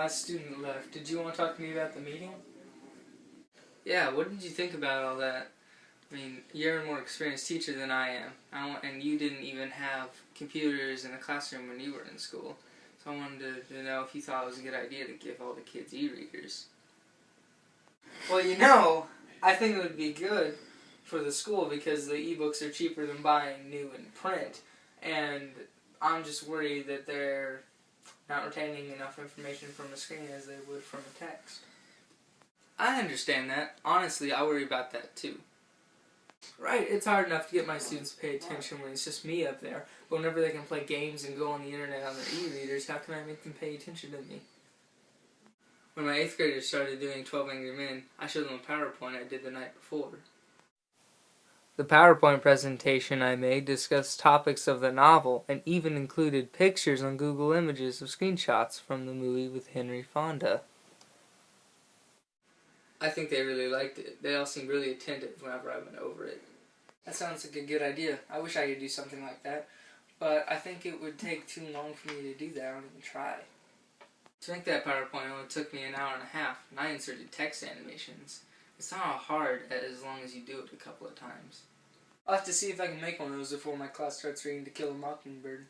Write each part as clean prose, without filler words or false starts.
last student left. Did you want to talk to me about the meeting? Yeah, what did you think about all that? I mean, you're a more experienced teacher than I am, and you didn't even have computers in the classroom when you were in school. So I wanted to know if you thought it was a good idea to give all the kids e-readers. Well, I think it would be good for the school because the e-books are cheaper than buying new in print, and I'm just worried that they're not retaining enough information from a screen as they would from a text. I understand that. Honestly, I worry about that too. Right, it's hard enough to get my students to pay attention when it's just me up there, but whenever they can play games and go on the internet on their e-readers, how can I make them pay attention to me? When my 8th graders started doing 12 Angry Men, I showed them a PowerPoint I did the night before. The PowerPoint presentation I made discussed topics of the novel and even included pictures on Google Images of screenshots from the movie with Henry Fonda. I think they really liked it. They all seemed really attentive whenever I went over it. That sounds like a good idea. I wish I could do something like that, but I think it would take too long for me to do that. I don't even try. To make that PowerPoint only took me an hour and a half, and I inserted text animations. It's not hard as long as you do it a couple of times. I'll have to see if I can make one of those before my class starts reading To Kill a Mockingbird.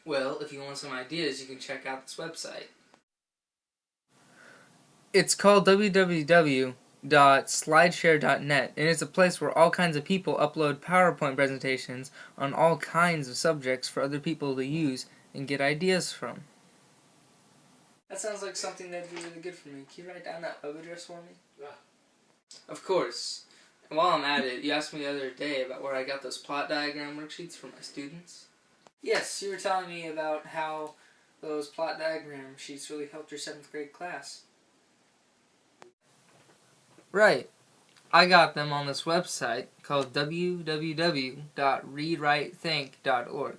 Well, if you want some ideas, you can check out this website. It's called www.slideshare.net, and it's a place where all kinds of people upload PowerPoint presentations on all kinds of subjects for other people to use and get ideas from. That sounds like something that'd be really good for me. Can you write down that web address for me? Yeah. Of course. And while I'm at it, you asked me the other day about where I got those plot diagram worksheets for my students. Yes, you were telling me about how those plot diagram sheets really helped your 7th grade class. Right. I got them on this website called www.readwritethink.org.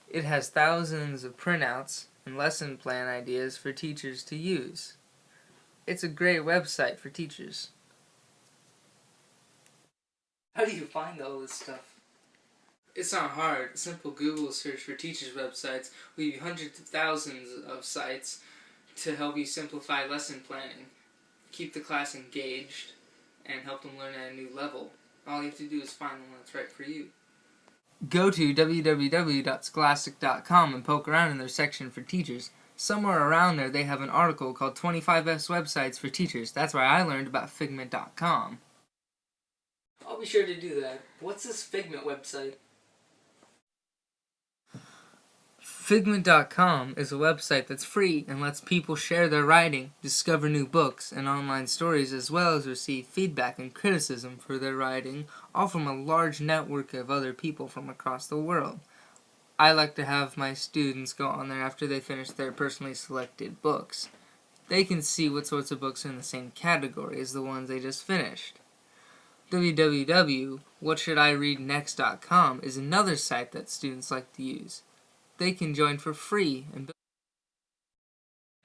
It has thousands of printouts and lesson plan ideas for teachers to use. It's a great website for teachers. How do you find all this stuff? It's not hard. A simple Google search for teachers' websites will give you hundreds of thousands of sites to help you simplify lesson planning, keep the class engaged, and help them learn at a new level. All you have to do is find the one that's right for you. Go to www.scholastic.com and poke around in their section for teachers. Somewhere around there they have an article called 25 Best Websites for Teachers. That's where I learned about Figment.com. I'll be sure to do that. What's this Figment website? Figment.com is a website that's free and lets people share their writing, discover new books and online stories, as well as receive feedback and criticism for their writing, all from a large network of other people from across the world. I like to have my students go on there after they finish their personally selected books. They can see what sorts of books are in the same category as the ones they just finished. www.whatshouldireadnext.com is another site that students like to use. They can join for free and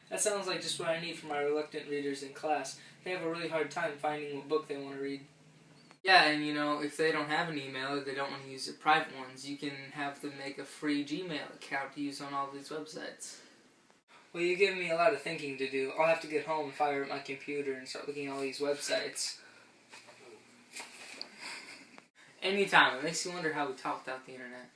That sounds like just what I need for my reluctant readers in class. They have a really hard time finding what book they want to read. Yeah, and if they don't have an email or they don't want to use their private ones, you can have them make a free Gmail account to use on all these websites. Well, you're giving me a lot of thinking to do. I'll have to get home and fire up my computer and start looking at all these websites. Anytime. It makes you wonder how we talk without the internet.